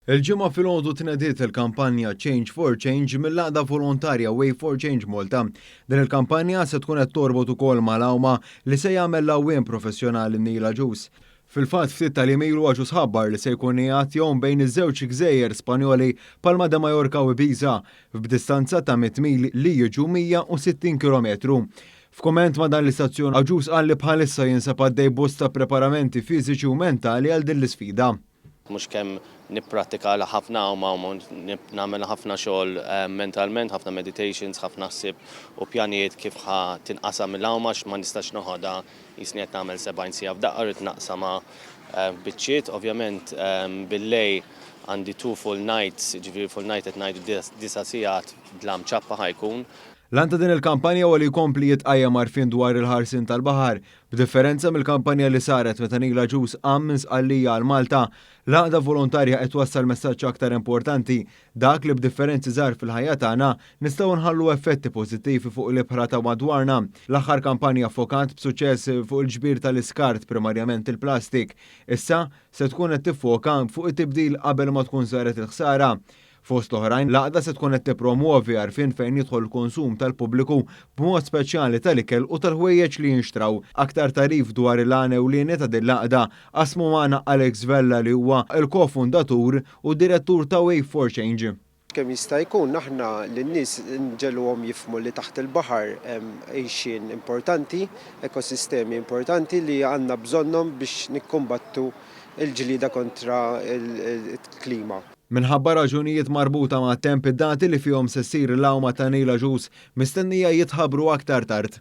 Il-ġimgħa filgħodu tnediet il-kampanja Change for Change mill-laqda volontarja Way for Change Malta. Din il-kampanja se tkun qed torbot ukoll mal-awma li se jagħmel l-awwiem professjonali Nila Ġus. Fil-fatt ftit tal-imilu għaġu sħabbar li se jkun qiegħed jom bejn iż-żewġ gżejjer Spanjoli Palma de Mallorca u Ibiza f'distanza ta' 100 mil li jiġu 160 km. F'komment ma' dan l-istazzjon Ġus qal li bħalissa jinsab għaddej bosta preparamenti fiżiċi u mentali għal din l-isfida. Mhux kemm nipprattika ħafna u nagħmel ħafna xogħol mentalment, ħafna meditations, ħafna ħsieb u pjanijiet kif tinqasam mill-awma ma nistax noħodha jisni qed nagħmel 70 siegħa f'daqqa rrid naqsama biċċiet, ovvjament billej għandi 2 full nights, ġifieri full night qed ngħidu 9 sigħat dlam ċappa ħajkun. L-anta din il-kampanja u li jkompli jitqajjem għarfien dwar il-ħarsin tal-baħar, b'differenza mill-kampanja li saret meta Nila Ġus għammin sqallija għal Malta, l-għaqda volontarja qed wassal messaġġ aktar importanti dak li b'differenzi żgħar fil-ħajja tagħna nistgħu nħallu effetti pożittivi fuq l-ibħra ta' madwarna. L-aħħar kampanja fokant b'suċċess fuq il-ġbir tal-iskart primarjament il-plastik. Issa se tkun qed tiffoka fuq it-tibdil qabel ma tkun saret il-ħsara. Fost l-oħrajn, l-għaqda se tkun qed tippromuovi għarfien fejn jidħol konsum tal-pubbliku b'mod speċjali tal-ikel u tal-ħwejjeġ li jinxtraw. Aktar tarif dwar il-għana u l-lieni ta' din l-għaqda qasmu magħna Alex Vella li huwa l-kofundatur u direttur ta' Way for Change. Kemm jista' jkun aħna lin-nies nġelhom jifhmu li taħt il-baħar hemm għejxien importanti, ekosistemi importanti li għandna bżonnhom biex nikkombattu l-ġlieda kontra il-klima. Minħabba raġunijiet marbuta ma' temp id-dati li fihom se ssir l-awma ta' Nila Ġus mistennija jitħabbru aktar tard.